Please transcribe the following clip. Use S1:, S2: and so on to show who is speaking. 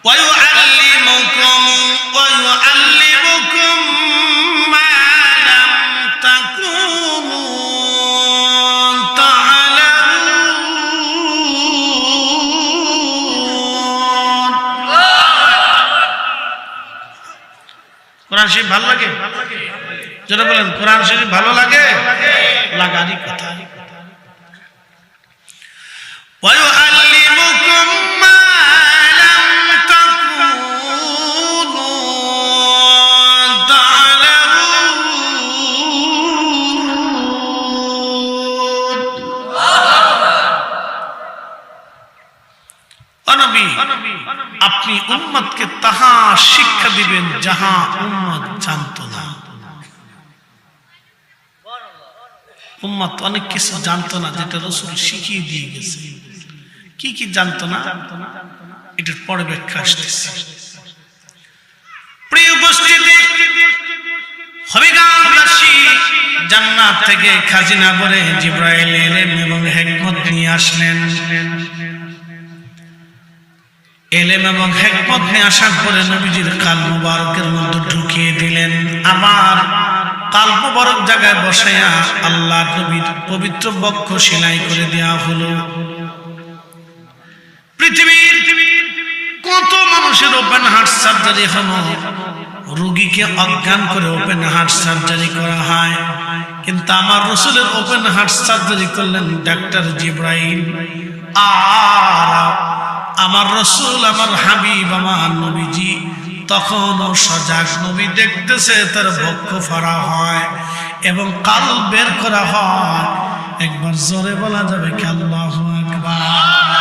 S1: ويعلمكم ما لم تكونوا تعلمون কোরআন শরীফ ভালো লাগে? যারা বলেন কোরআন শরীফ ভালো লাগে, লাগারই কথা। ويعلمكم ما لم تكونوا تعلمون। আপনি উম্মতকে তাহা শিক্ষা দিবেন যাহা উম্মত জানত না। উম্মত অনেক কিছু জানতো না যেটা রাসূল শিখিয়ে দিয়ে গেছে। কি কি জানতো না এটার পরে ব্যাখ্যা আসতেছে। প্রিয় উপস্থিতি, হবিগঞ্জবাসী জান্নাত থেকে খাজিনা ভরে জিবরাইল এলেন এবং হিকমত নিয়ে আসলেন। এলেম এবং হিকমত নিয়ে আসার পরে নবীজির কাল মুবারকের মধ্যে ঢুকিয়ে দিলেন। আবার কাল মুবারক জায়গায় বসাইয়া আল্লাহর নবীর পবিত্র বক্ষ সেলাই করে দেওয়া হলো। পৃথিবীর কত মানুষের ওপেন হার্ট সার্জারি হলো, রোগীকে অজ্ঞান করে ওপেন হার্ট সার্জারি করা হয়, কিন্তু আমার রাসূলের ওপেন হার্ট সার্জারি করলেন ডাক্তার জিবরাইল। আর আমার রাসূল, আমার হাবিব, আমার নবীজি তখনও সজাগ। নবী দেখতেছে তার বক্ষ ফাড়া হয় এবং কাল বের করা হয়। একবার জোরে বলা যাবে কি আল্লাহু আকবার।